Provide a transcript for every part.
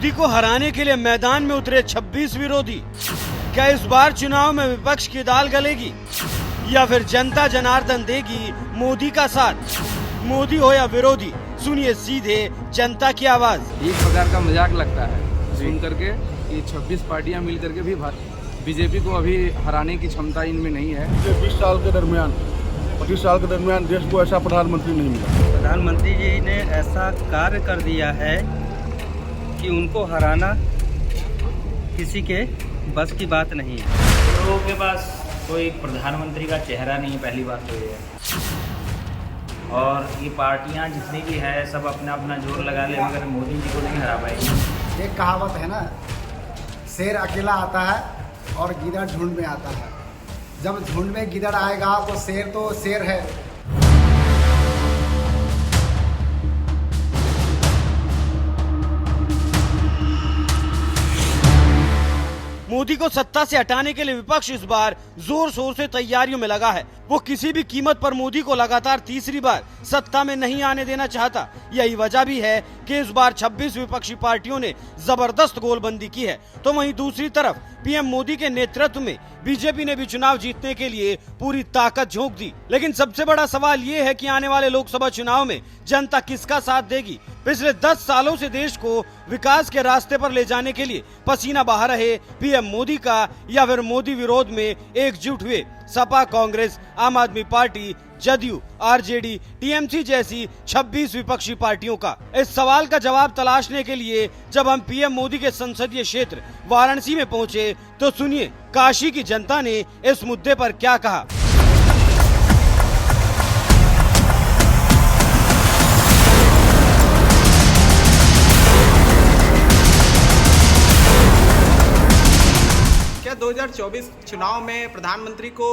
मोदी को हराने के लिए मैदान में उतरे 26 विरोधी। क्या इस बार चुनाव में विपक्ष की दाल गलेगी या फिर जनता जनार्दन देगी मोदी का साथ? मोदी हो या विरोधी, सुनिए सीधे जनता की आवाज। एक प्रकार का मजाक लगता है सुन करके कि 26 पार्टियां मिल करके भी बीजेपी को अभी हराने की क्षमता इनमें नहीं है। 20 साल के दरमियान 25 साल के दरमियान देश को ऐसा प्रधानमंत्री नहीं मिला। प्रधानमंत्री जी ने ऐसा कार्य कर दिया है कि उनको हराना किसी के बस की बात नहीं है। लोगों के पास कोई प्रधानमंत्री का चेहरा नहीं है, पहली बात तो ये है। और ये पार्टियां जितनी भी है सब अपना अपना जोर लगा ले मगर मोदी जी को नहीं हरा पाएगी। एक कहावत है ना, शेर अकेला आता है और गिदड़ झुंड में आता है। जब झुंड में गिदड़ आएगा तो शेर है। मोदी को सत्ता से हटाने के लिए विपक्ष इस बार जोर शोर से तैयारियों में लगा है। वो किसी भी कीमत पर मोदी को लगातार तीसरी बार सत्ता में नहीं आने देना चाहता। यही वजह भी है कि इस बार 26 विपक्षी पार्टियों ने जबरदस्त गोलबंदी की है। तो वहीं दूसरी तरफ पीएम मोदी के नेतृत्व में बीजेपी ने भी चुनाव जीतने के लिए पूरी ताकत झोंक दी। लेकिन सबसे बड़ा सवाल ये है कि आने वाले लोकसभा चुनाव में जनता किसका साथ देगी? पिछले 10 सालों से देश को विकास के रास्ते पर ले जाने के लिए पसीना बहा रहे पीएम मोदी का या फिर मोदी विरोध में एकजुट हुए सपा, कांग्रेस, आम आदमी पार्टी, जदयू, आरजेडी, टीएमसी जैसी 26 विपक्षी पार्टियों का? इस सवाल का जवाब तलाशने के लिए जब हम पीएम मोदी के संसदीय क्षेत्र वाराणसी में पहुंचे तो सुनिए काशी की जनता ने इस मुद्दे पर क्या कहा। क्या 2024 चुनाव में प्रधानमंत्री को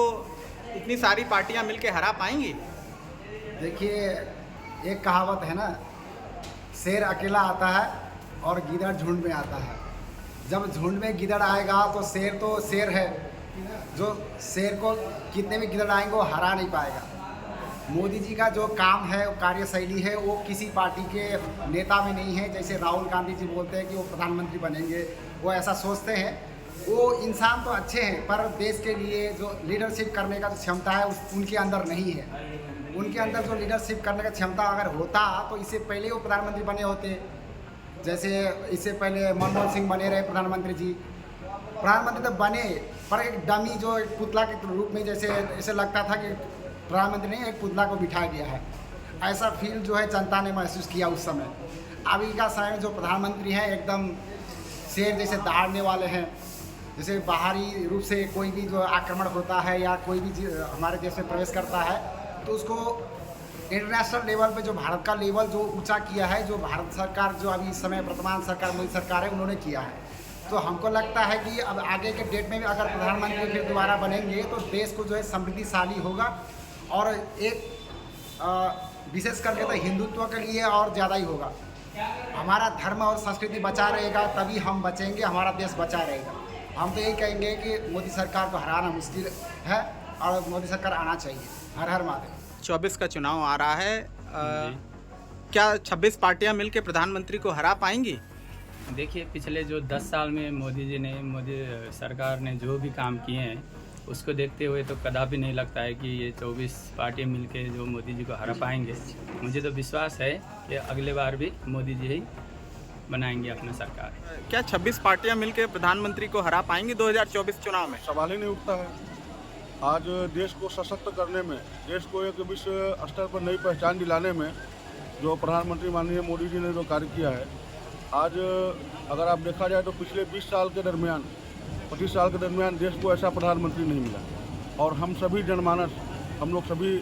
इतनी सारी पार्टियां मिलकर हरा पाएंगी? देखिए, एक कहावत है ना, शेर अकेला आता है और गिदड़ झुंड में आता है। जब झुंड में गिदड़ आएगा तो शेर है। जो शेर को कितने भी गिदड़ आएंगे वो हरा नहीं पाएगा। मोदी जी का जो काम है, कार्यशैली है, वो किसी पार्टी के नेता में नहीं है। जैसे राहुल गांधी जी बोलते हैं कि वो प्रधानमंत्री बनेंगे, वो ऐसा सोचते हैं। वो इंसान तो अच्छे हैं पर देश के लिए जो लीडरशिप करने का जो क्षमता है उनके अंदर नहीं है। उनके अंदर जो लीडरशिप करने का क्षमता अगर होता तो इससे पहले वो प्रधानमंत्री बने होते। जैसे इससे पहले मनमोहन सिंह बने रहे प्रधानमंत्री जी। प्रधानमंत्री तो बने पर एक डमी, जो एक पुतला के रूप में, जैसे ऐसे लगता था कि प्रधानमंत्री ने एक पुतला को बिठाया गया है। ऐसा फील जो है जनता ने महसूस किया उस समय। अभी का समय जो प्रधानमंत्री हैं एकदम शेर जैसे दहाड़ने वाले हैं। जैसे बाहरी रूप से कोई भी जो आक्रमण होता है या कोई भी हमारे देश में प्रवेश करता है तो उसको इंटरनेशनल लेवल पे जो भारत का लेवल जो ऊंचा किया है, जो भारत सरकार जो अभी इस समय वर्तमान सरकार मोदी सरकार है उन्होंने किया है। तो हमको लगता है कि अब आगे के डेट में भी अगर प्रधानमंत्री फिर दोबारा बनेंगे तो देश को जो है समृद्धिशाली होगा और एक विशेष करके तो हिंदुत्व के लिए और ज़्यादा ही होगा। हमारा धर्म और संस्कृति बचा रहेगा तभी हम बचेंगे, हमारा देश बचा रहेगा। हम तो यही कहेंगे कि मोदी सरकार को हराना मुश्किल है और मोदी सरकार आना चाहिए। हर हर महादेव। 24 का चुनाव आ रहा है, क्या 26 पार्टियां मिलकर प्रधानमंत्री को हरा पाएंगी? देखिए, पिछले जो 10 साल में मोदी सरकार ने जो भी काम किए हैं उसको देखते हुए तो कदापि नहीं लगता है कि ये 24 पार्टियां मिलके जो मोदी जी को हरा पाएंगे। मुझे तो विश्वास है कि अगले बार भी मोदी जी ही बनाएंगे अपना सरकार। क्या 26 पार्टियां मिलकर प्रधानमंत्री को हरा पाएंगी 2024 चुनाव में? सवाल ही नहीं उठता है। आज देश को सशक्त करने में, देश को एक विश्व स्तर पर नई पहचान दिलाने में जो प्रधानमंत्री माननीय मोदी जी ने जो कार्य किया है, आज अगर आप देखा जाए तो पिछले 20 साल के दरमियान 25 साल के दरमियान देश को ऐसा प्रधानमंत्री नहीं मिला। और हम सभी जनमानस, हम लोग सभी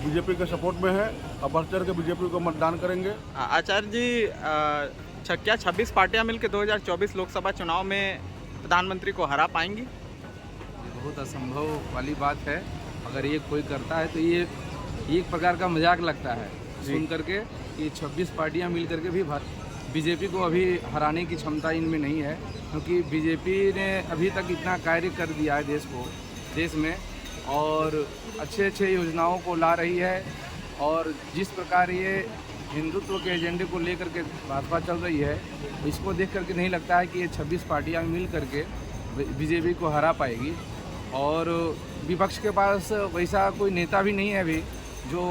बीजेपी के सपोर्ट में हैं और बढ़ चढ़ के बीजेपी को मतदान करेंगे। आचार्य जी, क्या 26 पार्टियां मिलकर 2024 लोकसभा चुनाव में प्रधानमंत्री को हरा पाएंगी? बहुत असंभव वाली बात है। अगर ये कोई करता है तो ये एक प्रकार का मजाक लगता है सुन करके कि 26 पार्टियां मिल करके भी बीजेपी को अभी हराने की क्षमता इनमें नहीं है। क्योंकि बीजेपी ने अभी तक इतना कार्य कर दिया है देश में और अच्छे अच्छे योजनाओं को ला रही है। और जिस प्रकार ये हिंदुत्व के एजेंडे को लेकर के भाजपा चल रही है, इसको देख करके नहीं लगता है कि ये 26 पार्टियां मिल करके बीजेपी को हरा पाएगी। और विपक्ष के पास वैसा कोई नेता भी नहीं है अभी जो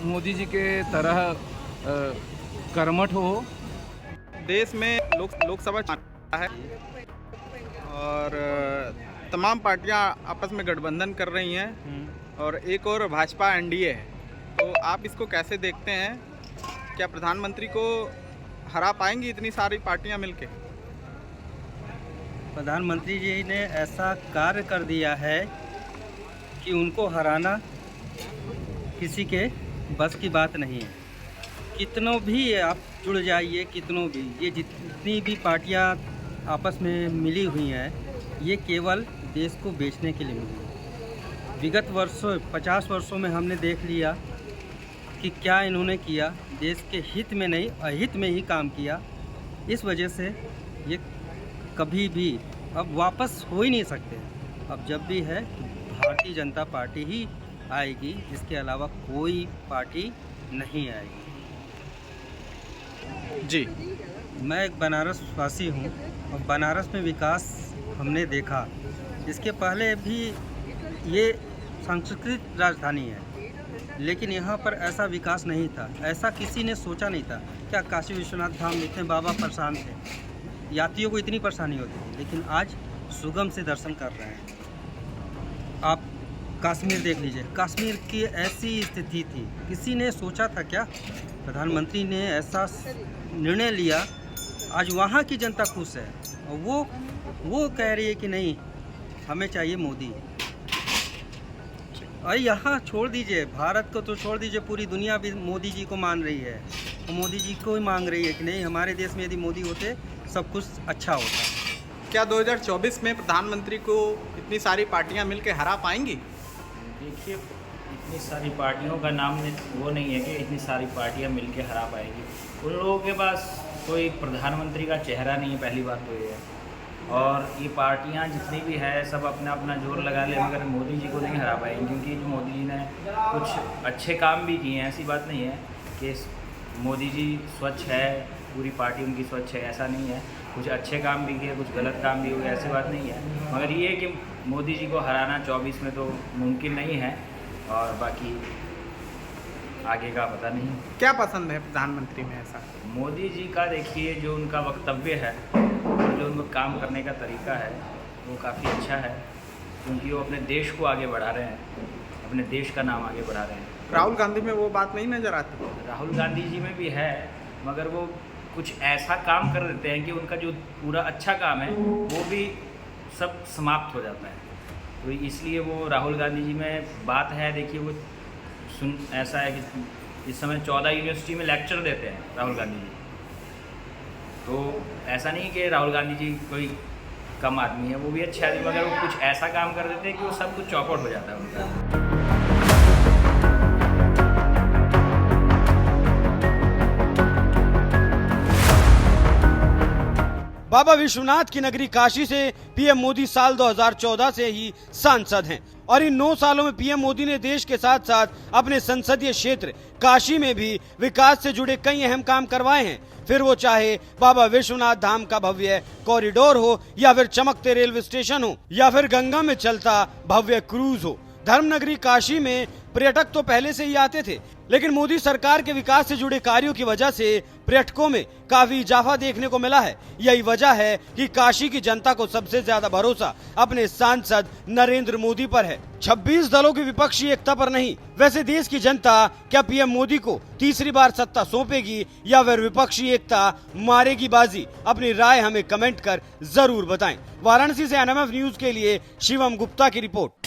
मोदी जी के तरह कर्मठ हो। देश में लोकसभा चुनाव है और तमाम पार्टियां आपस में गठबंधन कर रही हैं और एक और भाजपा एनडीए है, तो आप इसको कैसे देखते हैं? क्या प्रधानमंत्री को हरा पाएंगी इतनी सारी पार्टियां मिलके? प्रधानमंत्री जी ने ऐसा कार्य कर दिया है कि उनको हराना किसी के बस की बात नहीं है। कितनों भी आप जुड़ जाइए, कितनों भी, ये जितनी भी पार्टियां आपस में मिली हुई हैं, ये केवल देश को बेचने के लिए मिली है। विगत वर्षों 50 वर्षों में हमने देख लिया कि क्या इन्होंने किया, देश के हित में नहीं अहित में ही काम किया। इस वजह से ये कभी भी अब वापस हो ही नहीं सकते। अब जब भी है तो भारतीय जनता पार्टी ही आएगी, इसके अलावा कोई पार्टी नहीं आएगी। जी, मैं एक बनारस वासी हूँ और बनारस में विकास हमने देखा। इसके पहले भी ये सांस्कृतिक राजधानी है, लेकिन यहाँ पर ऐसा विकास नहीं था, ऐसा किसी ने सोचा नहीं था। क्या काशी विश्वनाथ धाम इतने बाबा परेशान थे, यात्रियों को इतनी परेशानी होती थी, लेकिन आज सुगम से दर्शन कर रहे हैं। आप कश्मीर देख लीजिए, कश्मीर की ऐसी स्थिति थी, किसी ने सोचा था क्या? प्रधानमंत्री ने ऐसा निर्णय लिया, आज वहाँ की जनता खुश है और वो कह रही है कि नहीं, हमें चाहिए मोदी। और यहाँ छोड़ दीजिए, भारत को तो छोड़ दीजिए, पूरी दुनिया भी मोदी जी को मान रही है और मोदी जी को ही मांग रही है कि नहीं, हमारे देश में यदि मोदी होते सब कुछ अच्छा होता। क्या 2024 में प्रधानमंत्री को इतनी सारी पार्टियां मिलके हरा पाएंगी? देखिए, इतनी सारी पार्टियों का नाम वो नहीं है कि इतनी सारी पार्टियां मिलके हरा पाएगी। उन लोगों के पास कोई प्रधानमंत्री का चेहरा नहीं है, पहली बात तो ये है। और ये पार्टियां जितनी भी है सब अपना अपना जोर लगा ले, मगर मोदी जी को नहीं हरा पाएंगे, क्योंकि जो मोदी जी ने कुछ अच्छे काम भी किए हैं। ऐसी बात नहीं है कि मोदी जी स्वच्छ है, पूरी पार्टी उनकी स्वच्छ है, ऐसा नहीं है। कुछ अच्छे काम भी किए, कुछ गलत काम भी हुए, ऐसी बात नहीं है। मगर ये कि मोदी जी को हराना 24 में तो मुमकिन नहीं है, और बाकी आगे का पता नहीं। क्या पसंद है प्रधानमंत्री में ऐसा? मोदी जी का देखिए, जो उनका वक्तव्य है और जो उनका काम करने का तरीका है वो काफ़ी अच्छा है, क्योंकि वो अपने देश को आगे बढ़ा रहे हैं, अपने देश का नाम आगे बढ़ा रहे हैं। राहुल गांधी में वो बात नहीं नज़र आती? राहुल गांधी जी में भी है, मगर वो कुछ ऐसा काम कर देते हैं कि उनका जो पूरा अच्छा काम है वो भी सब समाप्त हो जाता है। तो इसलिए वो राहुल गांधी जी में बात है, देखिए वो ऐसा है कि इस समय 14 यूनिवर्सिटी में लेक्चर देते हैं राहुल गांधी जी। तो ऐसा नहीं कि राहुल गांधी जी कोई कम आदमी है, वो भी अच्छे आदमी, मगर वो कुछ ऐसा काम कर देते हैं कि वो सब कुछ चौपट हो जाता है उनका। बाबा विश्वनाथ की नगरी काशी से पीएम मोदी साल 2014 से ही सांसद हैं और इन 9 सालों में पीएम मोदी ने देश के साथ साथ अपने संसदीय क्षेत्र काशी में भी विकास से जुड़े कई अहम काम करवाए हैं। फिर वो चाहे बाबा विश्वनाथ धाम का भव्य कॉरिडोर हो, या फिर चमकते रेलवे स्टेशन हो, या फिर गंगा में चलता भव्य क्रूज हो। धर्मनगरी काशी में पर्यटक तो पहले से ही आते थे, लेकिन मोदी सरकार के विकास से जुड़े कार्यों की वजह से पर्यटकों में काफी इजाफा देखने को मिला है। यही वजह है कि काशी की जनता को सबसे ज्यादा भरोसा अपने सांसद नरेंद्र मोदी पर है, 26 दलों की विपक्षी एकता पर नहीं। वैसे देश की जनता क्या पीएम मोदी को तीसरी बार सत्ता सौंपेगी या फिर विपक्षी एकता मारेगी बाजी? अपनी राय हमें कमेंट कर जरूर बताएं। वाराणसी से एनएमएफ न्यूज के लिए शिवम गुप्ता की रिपोर्ट।